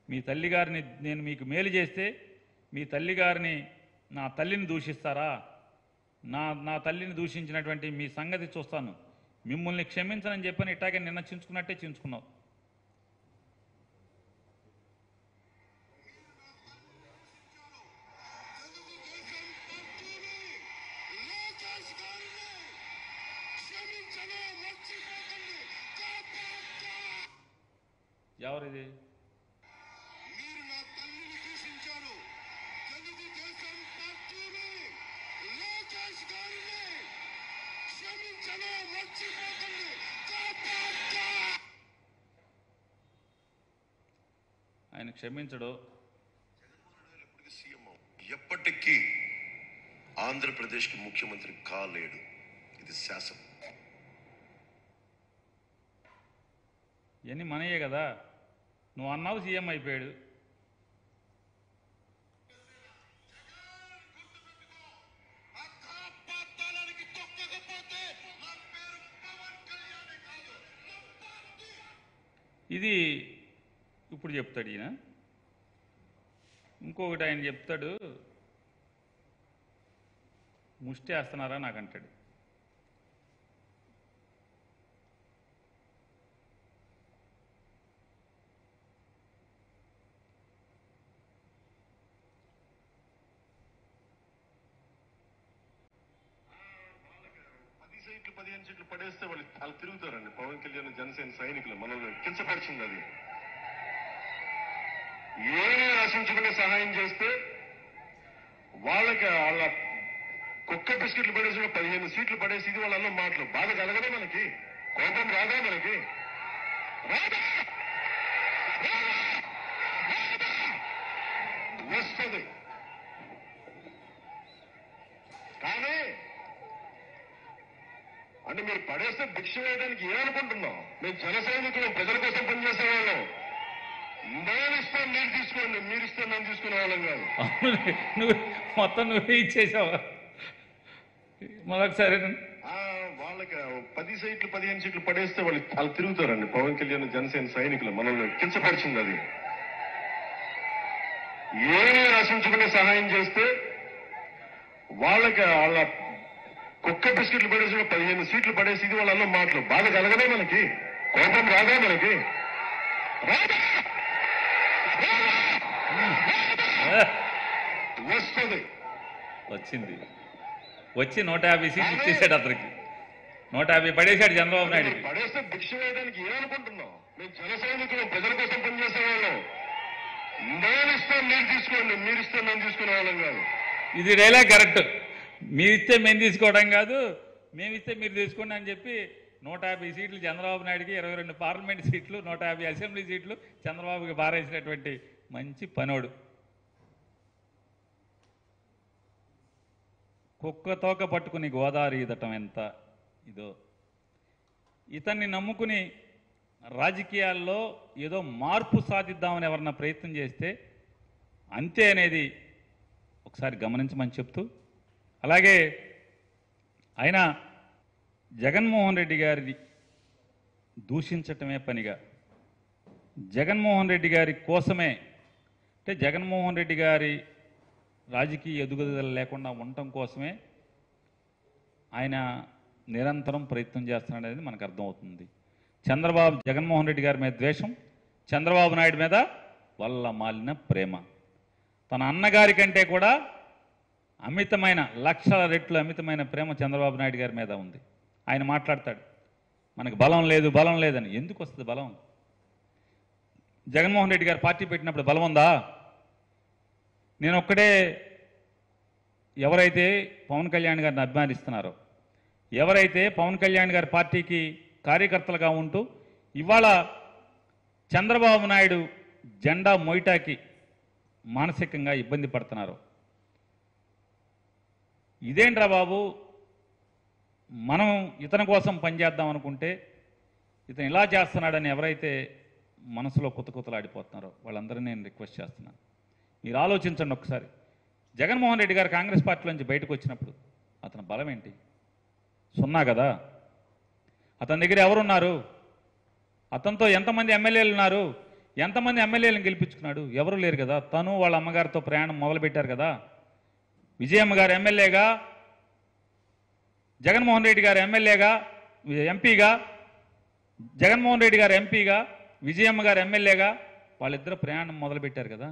మీ తల్లిగారిని నేను మీకు మేలు చేస్తే మీ తల్లిగారిని నా తల్లిని దూషిస్తారా? నా తల్లిని దూషించినటువంటి మీ సంగతి చూస్తాను. మిమ్మల్ని క్షమించనని చెప్పని ఇట్టాగే నిన్న చించుకున్నట్టే చించుకున్నావు. ఎవరిది? ఆయన క్షమించడు. ఎప్పటికీ ఆంధ్రప్రదేశ్కి ముఖ్యమంత్రి కాలేడు. ఇది శాసనం. ఇవన్నీ మనయే కదా. నువ్వు అన్నావు సీఎం అయిపోయాడు. ఇది ఇప్పుడు చెప్తాడు ఈయన. ఇంకొకటి ఆయన చెప్తాడు, ముష్టి వేస్తున్నారా నాకంటాడు. సీట్లు 15 సీట్లు పడేస్తే వాళ్ళు తిరుగుతారండి. పవన్ కళ్యాణ్ జనసేన సైనికులు మనల్ని కించపరిచింది. అది ఏమీ ఆశించుకునే సహాయం చేస్తే వాళ్ళకి వాళ్ళ కుక్క బిస్కెట్లు పడేసి 15 సీట్లు పడేసి ఇది వాళ్ళ మాటలు బాధ కలగదా? మనకి కోపం రాదా? మనకి వస్తుంది. కానీ అంటే మీరు పడేస్తే భిక్ష వేయడానికి ఏమనుకుంటున్నాం? మేము జన సైనికులు, ప్రజల కోసం పనిచేసే వాళ్ళం. నేను ఇస్తాను, మీరు తీసుకోండి, మీరు ఇస్తే నేను తీసుకునే వాళ్ళం కాదు. నువ్వు మొత్తం నువ్వే ఇచ్చేసావా? మరొకసారి వాళ్ళకి 10 సీట్లు 15 సీట్లు పడేస్తే వాళ్ళు తిరుగుతారండి. పవన్ కళ్యాణ్ జనసేన సైనికులు మనల్ని కించపరిచింది. అది ఏమీ ఆశించుకునే సహాయం చేస్తే వాళ్ళకి వాళ్ళ కుక్క బిస్కెట్లు పడేసి 15 సీట్లు పడేసి ఇది వాళ్ళ మాటలు బాధ కలగదా? మనకి కోపం రాదా? మనకి వస్తుంది. వచ్చింది. వచ్చి 150 సీట్లు ఇచ్చేసాడు అతనికి. 150 పడేశాడు చంద్రబాబు నాయుడు. పడేస్తే భిక్ష వేయడానికి ఏమనుకుంటున్నాం? మేము జన సైనికులు, ప్రజల కోసం పనిచేసే వాళ్ళం. నేను ఇస్తాను, మీరు తీసుకోండి, మీరు ఇస్తే నేను తీసుకునే వాళ్ళం కాదు. ఇది డైలాగ్ కరెక్ట్. మీరిస్తే మేము తీసుకోవడం కాదు, మేమిస్తే మీరు తీసుకోండి అని చెప్పి 150 సీట్లు చంద్రబాబు నాయుడికి, 22 పార్లమెంట్ సీట్లు, 150 అసెంబ్లీ సీట్లు చంద్రబాబుకి బారేసినటువంటి మంచి పనోడు. కుక్క తోక పట్టుకుని గోదావరి ఈదటం ఎంత ఇదో. ఇతన్ని నమ్ముకుని రాజకీయాల్లో ఏదో మార్పు సాధిద్దామని ఎవరన్నా ప్రయత్నం చేస్తే అంతే అనేది ఒకసారి గమనించమని చెప్తూ, అలాగే ఆయన జగన్మోహన్ రెడ్డి గారిని దూషించటమే పనిగా, జగన్మోహన్ రెడ్డి గారి కోసమే, అంటే జగన్మోహన్ రెడ్డి గారి రాజకీయ ఎదుగుదల లేకుండా ఉండటం కోసమే ఆయన నిరంతరం ప్రయత్నం చేస్తున్నాడు అనేది మనకు అర్థమవుతుంది. జగన్మోహన్ రెడ్డి గారి మీద ద్వేషం, చంద్రబాబు నాయుడు మీద వల్ల మాలిన ప్రేమ. తన అన్నగారి కంటే కూడా అమితమైన, లక్షల రెట్లు అమితమైన ప్రేమ చంద్రబాబు నాయుడు గారి మీద ఉంది. ఆయన మాట్లాడతాడు, మనకు బలం లేదు, బలం లేదని. ఎందుకు వస్తుంది బలం? జగన్మోహన్ రెడ్డి గారు పార్టీ పెట్టినప్పుడు బలం ఉందా? నేను ఒక్కడే, ఎవరైతే పవన్ కళ్యాణ్ గారిని అభిమానిస్తున్నారో, ఎవరైతే పవన్ కళ్యాణ్ గారి పార్టీకి కార్యకర్తలుగా ఉంటూ ఇవాళ చంద్రబాబు నాయుడు జెండా మోయటాకి మానసికంగా ఇబ్బంది పడుతున్నారు. ఇదేంట్రా బాబు, మనం ఇతని కోసం పనిచేద్దాం అనుకుంటే ఇతను ఇలా చేస్తున్నాడని ఎవరైతే మనసులో కుతకుతలాడిపోతున్నారో వాళ్ళందరినీ నేను రిక్వెస్ట్ చేస్తున్నాను, మీరు ఆలోచించండి ఒకసారి. జగన్మోహన్ రెడ్డి గారు కాంగ్రెస్ పార్టీ నుంచి బయటకు వచ్చినప్పుడు అతని బలం ఏంటి? సున్నా కదా. అతని దగ్గర ఎవరున్నారు? అతనితో ఎంతమంది ఎమ్మెల్యేలు ఉన్నారు? ఎంతమంది ఎమ్మెల్యేలను గెలిపించుకున్నాడు? ఎవరు లేరు కదా. తను వాళ్ళ అమ్మగారితో ప్రయాణం మొదలుపెట్టారు కదా. విజయమ్మ గారు ఎమ్మెల్యేగా, జగన్మోహన్ రెడ్డి గారు ఎమ్మెల్యేగా, ఎంపీగా, జగన్మోహన్ రెడ్డి గారు ఎంపీగా, విజయమ్మ గారు ఎమ్మెల్యేగా వాళ్ళిద్దరు ప్రయాణం మొదలుపెట్టారు కదా.